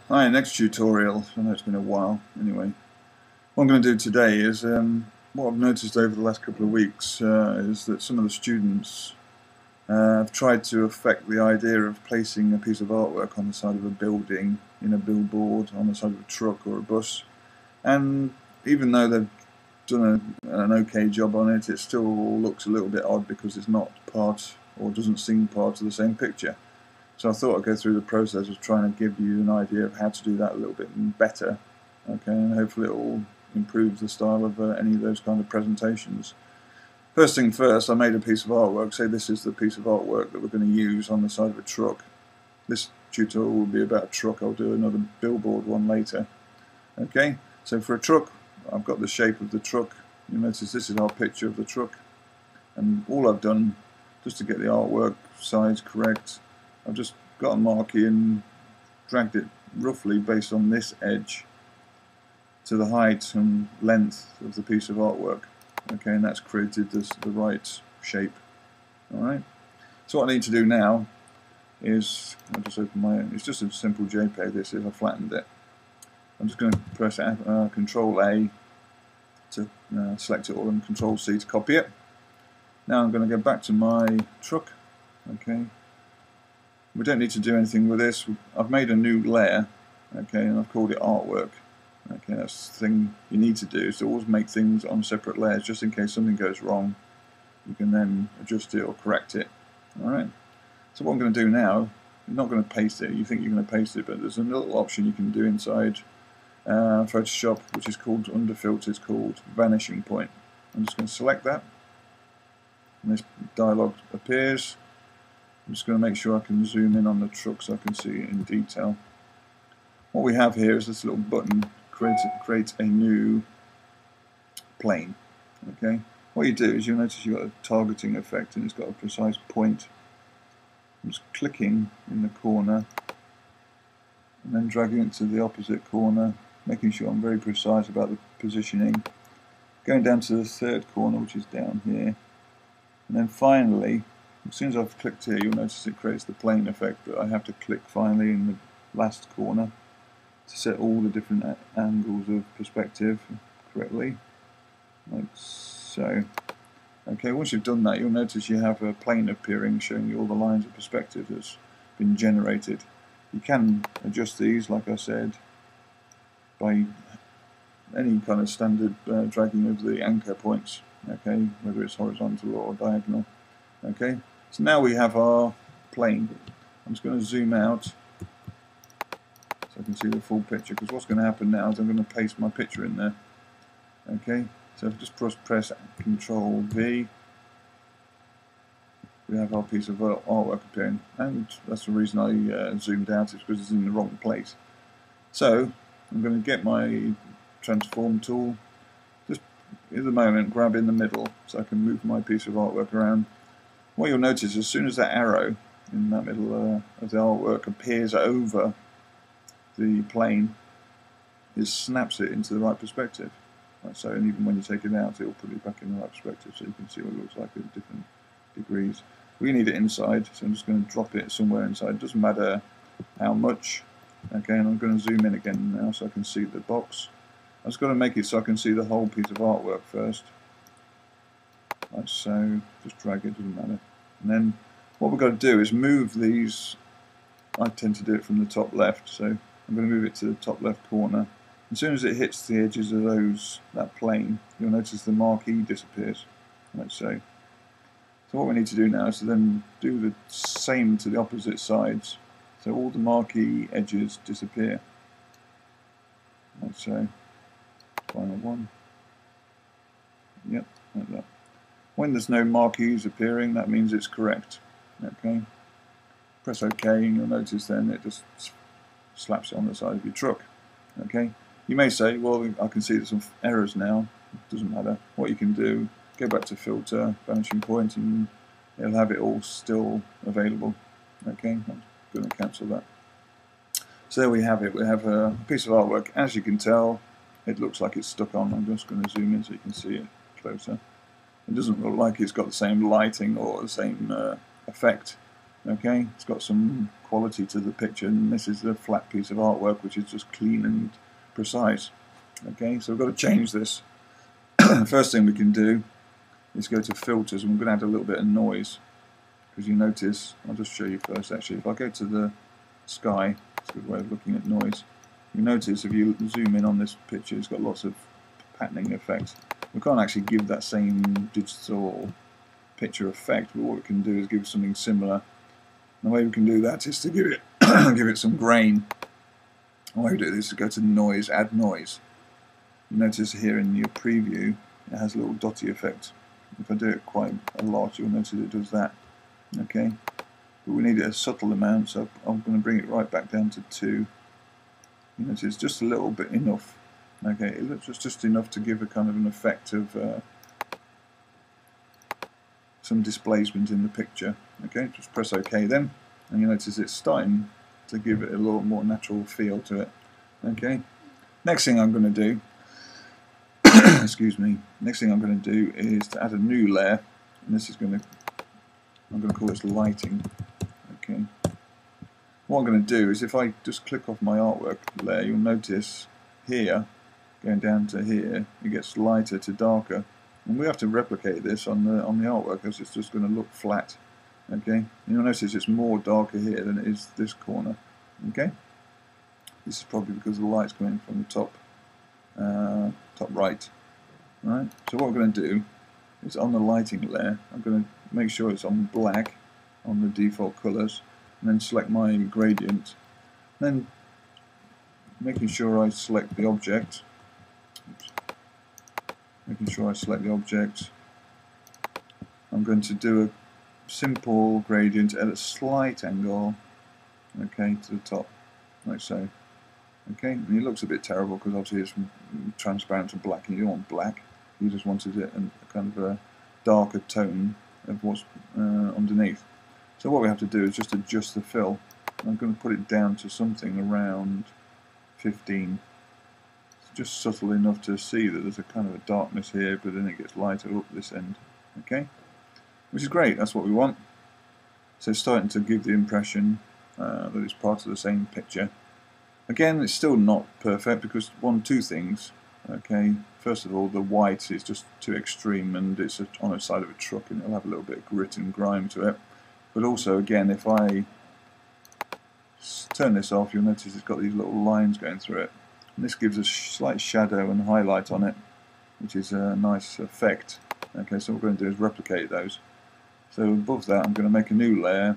Hi, next tutorial. I know it's been a while. Anyway, what I'm going to do today is what I've noticed over the last couple of weeks is that some of the students have tried to affect the idea of placing a piece of artwork on the side of a building, in a billboard, on the side of a truck or a bus. And even though they've done an okay job on it, it still looks a little bit odd because it's not part or doesn't seem part of the same picture. So I thought I'd go through the process of trying to give you an idea of how to do that a little bit better, okay, and hopefully it will improve the style of any of those kind of presentations. First thing first, I made a piece of artwork. Say this is the piece of artwork that we're going to use on the side of a truck. This tutorial will be about a truck. I'll do another billboard one later. Okay, so for a truck, I've got the shape of the truck. You notice this is our picture of the truck, and all I've done, just to get the artwork size correct, I've just got a marquee and dragged it roughly based on this edge to the height and length of the piece of artwork. Okay, and that's created the right shape. Alright, so what I need to do now is, I'll just open my own, it's just a simple JPEG this is, I flattened it. I'm just going to press Control A to select it all and Control C to copy it. Now I'm going to go back to my truck. Okay. We don't need to do anything with this. I've made a new layer, okay, and I've called it artwork. Okay, that's the thing you need to do, is to always make things on separate layers, just in case something goes wrong. You can then adjust it or correct it. Alright, so what I'm going to do now, you're not going to paste it, you think you're going to paste it, but there's a little option you can do inside Photoshop, which is called, under filters, called vanishing point. I'm just going to select that, and this dialog appears. I'm just going to make sure I can zoom in on the truck so I can see it in detail. What we have here is this little button, create a new plane. Okay. What you do is you'll notice you've got a targeting effect and it's got a precise point. I'm just clicking in the corner and then dragging it to the opposite corner, making sure I'm very precise about the positioning. Going down to the third corner, which is down here, and then finally, as soon as I've clicked here, you'll notice it creates the plane effect, but I have to click finally in the last corner to set all the different angles of perspective correctly, like so. Okay, once you've done that, you'll notice you have a plane appearing showing you all the lines of perspective that's been generated. You can adjust these, like I said, by any kind of standard dragging of the anchor points, okay, whether it's horizontal or diagonal. Okay, so now we have our plane. I'm just going to zoom out so I can see the full picture, because what's going to happen now is I'm going to paste my picture in there. Okay, so if I just press Control V, we have our piece of artwork appearing, and that's the reason I zoomed out, is because it's in the wrong place. So I'm going to get my transform tool, just at the moment grab in the middle so I can move my piece of artwork around. What you'll notice, as soon as that arrow in that middle of the artwork appears over the plane, it snaps it into the right perspective. Like so, and even when you take it out, it will put it back in the right perspective so you can see what it looks like at different degrees. We need it inside, so I'm just going to drop it somewhere inside. It doesn't matter how much. Okay, and I'm going to zoom in again now so I can see the box. I've just got to make it so I can see the whole piece of artwork first. Like so, just drag it, doesn't matter. And then what we've got to do is move these. I tend to do it from the top left, so I'm going to move it to the top left corner. As soon as it hits the edges of that plane, you'll notice the marquee disappears, like so. So what we need to do now is to then do the same to the opposite sides, so all the marquee edges disappear, like so. Final one. Yep, like that. When there's no marquees appearing, that means it's correct. Okay. Press OK, and you'll notice then it just slaps it on the side of your truck. Okay. You may say, well, I can see there's some errors now. It doesn't matter. What you can do, go back to Filter, Vanishing Point, and it'll have it all still available. Okay. I'm going to cancel that. So there we have it. We have a piece of artwork. As you can tell, it looks like it's stuck on. I'm just going to zoom in so you can see it closer. It doesn't look like it's got the same lighting or the same effect Okay, it's got some quality to the picture, and this is a flat piece of artwork which is just clean and precise. Okay, so we've got to change this. The first thing we can do is go to filters, and we're going to add a little bit of noise, because you notice, I'll just show you first actually, if I go to the sky, it's a good way of looking at noise, you notice if you zoom in on this picture, it's got lots of patterning effects. We can't actually give that same digital picture effect, but what we can do is give something similar. And the way we can do that is to give it give it some grain. The way we do this is go to noise, add noise. You notice here in your preview it has a little dotty effect. If I do it quite a lot, you'll notice it does that. Okay, but we need a subtle amount, so I'm going to bring it right back down to 2. You notice just a little bit enough. Okay, it looks just enough to give a kind of an effect of some displacement in the picture. Okay, just press OK then, and you notice it's starting to give it a little more natural feel to it. Okay, next thing I'm going to do, excuse me, next thing I'm going to do is to add a new layer, and this is going to, I'm going to call this lighting. Okay, what I'm going to do is if I just click off my artwork layer, you'll notice here, going down to here, it gets lighter to darker. And we have to replicate this on the artwork, because it's just going to look flat. Okay, you'll notice it's more darker here than it is this corner. Okay, this is probably because the light's coming from the top right. Right. So what we're going to do is on the lighting layer, I'm going to make sure it's on black on the default colours, and then select my gradient. Then making sure I select the object. Oops. Making sure I select the object, I'm going to do a simple gradient at a slight angle, okay, to the top, like so. Okay, and it looks a bit terrible because obviously it's transparent to black, and you don't want black, you just wanted it in a kind of a darker tone of what's underneath. So what we have to do is just adjust the fill. I'm going to put it down to something around 15. Just subtle enough to see that there's a kind of a darkness here, but then it gets lighter up this end. Okay, which is great, that's what we want. So it's starting to give the impression that it's part of the same picture. Again, it's still not perfect because two things. Okay, first of all, the white is just too extreme, and it's on the side of a truck, and it'll have a little bit of grit and grime to it. But also, again, if I turn this off, you'll notice it's got these little lines going through it. And this gives a slight shadow and highlight on it, which is a nice effect. Okay, so what we're going to do is replicate those. So above that, I'm going to make a new layer.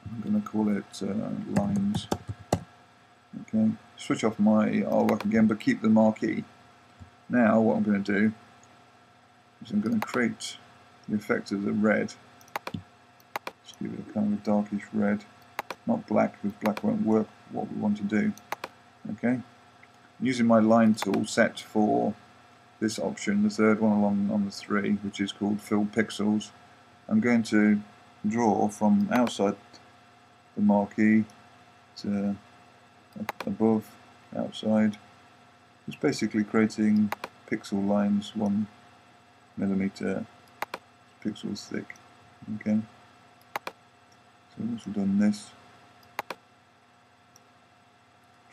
I'm going to call it lines. Okay, switch off my artwork again, but keep the marquee. Now what I'm going to do is I'm going to create the effect of the red. Just give it a kind of a darkish red, not black, because black won't work what we want to do. Okay. Using my line tool set for this option, the third one along on the 3, which is called Fill Pixels, I'm going to draw from outside the marquee to above, outside, just basically creating pixel lines 1 millimeter pixels thick. Okay, so once we've done this,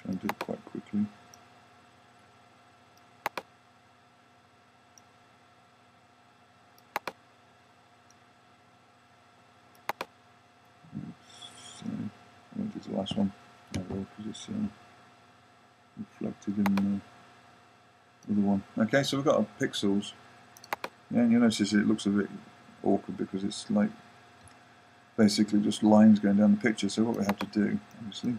try and do it quite quickly. What is the last one? Because it's reflected in the other one. Okay, so we've got our pixels. Yeah, and you notice it looks a bit awkward because it's like basically just lines going down the picture. So what we have to do, obviously,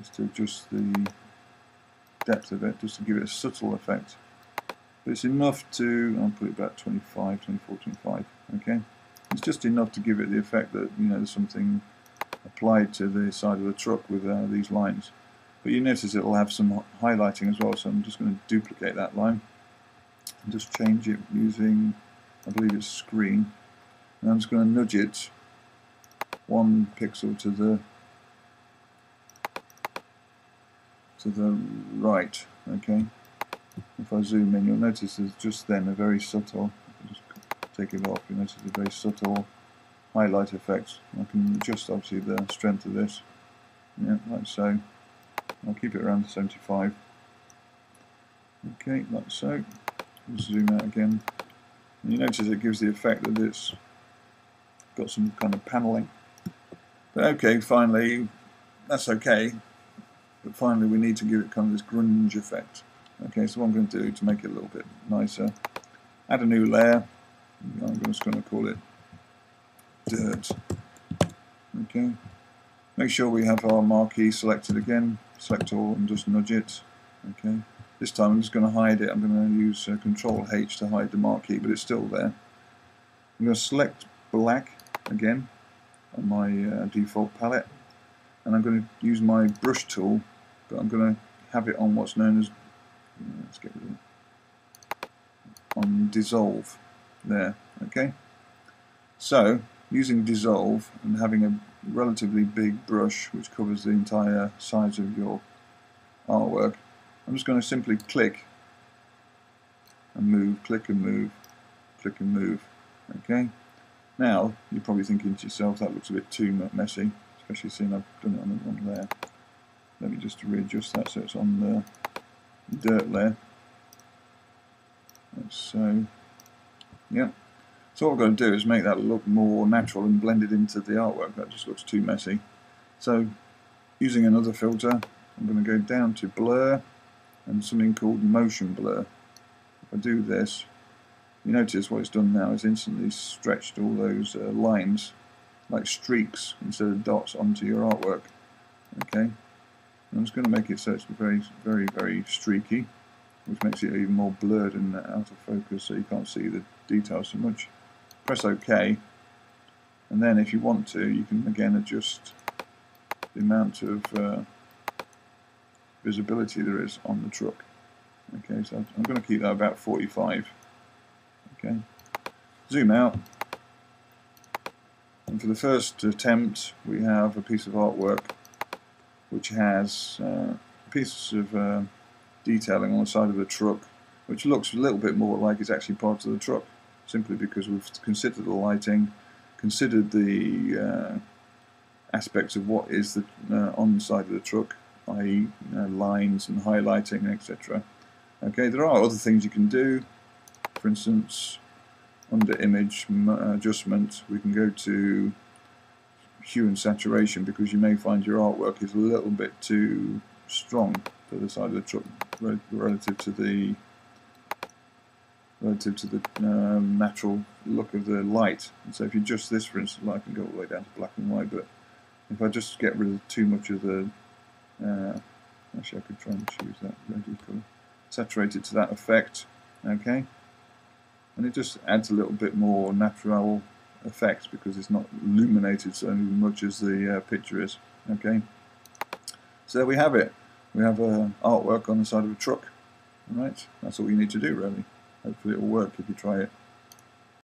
is to adjust the depth of it just to give it a subtle effect. But it's enough to, I'll put it about 25, 24, 25. Okay, it's just enough to give it the effect that, you know, there's something applied to the side of the truck with these lines. But you notice it will have some highlighting as well, so I'm just going to duplicate that line and just change it using, I believe it's screen, and I'm just going to nudge it 1 pixel to the right. Okay, if I zoom in, you'll notice there's just then a very subtle, I'll just take it off, you notice a very subtle highlight effect. I can adjust obviously the strength of this, yeah, like so. I'll keep it around 75. Okay, like so. Zoom out again. And you notice it gives the effect that it's got some kind of paneling. But okay, finally, that's okay. But finally we need to give it kind of this grunge effect. Okay, so what I'm going to do to make it a little bit nicer, add a new layer. I'm just going to call it dirt. Okay, make sure we have our marquee selected again, select all and just nudge it. Okay, this time I'm just going to hide it. I'm going to use Control H to hide the marquee, but it's still there. I'm going to select black again on my default palette, and I'm going to use my brush tool, but I'm going to have it on what's known as, let's get rid of it, on dissolve there. Okay, so using dissolve and having a relatively big brush which covers the entire size of your artwork, I'm just going to simply click and move, click and move, click and move. Okay, now you're probably thinking to yourself, that looks a bit too messy, especially seeing I've done it on the one layer. Let me just readjust that so it's on the dirt layer. So yeah, so what we're going to do is make that look more natural and blend it into the artwork. That just looks too messy. So using another filter, I'm going to go down to blur and something called motion blur. If I do this, you notice what it's done now is instantly stretched all those lines like streaks instead of dots onto your artwork. Okay, I'm just going to make it so it's very, very, very streaky, which makes it even more blurred and out of focus, so you can't see the details so much. Press OK, and then if you want to, you can again adjust the amount of visibility there is on the truck. Okay, so I'm going to keep that about 45. Okay, zoom out, and for the first attempt we have a piece of artwork which has pieces of detailing on the side of the truck, which looks a little bit more like it's actually part of the truck, simply because we've considered the lighting, considered the aspects of what is on the side of the truck, i.e. lines and highlighting, etc. Okay, there are other things you can do. For instance, under image adjustment, we can go to hue and saturation, because you may find your artwork is a little bit too strong to the side of the truck relative to the natural look of the light. And so if you adjust this, for instance, I can go all the way down to black and white, but if I just get rid of too much of the actually I could try and choose that reddy colour, saturate it to that effect. Okay, and it just adds a little bit more natural effect because it's not illuminated so much as the picture is. Okay, so there we have it. We have artwork on the side of a truck. Alright, that's all you need to do really. Hopefully it will work if you try it.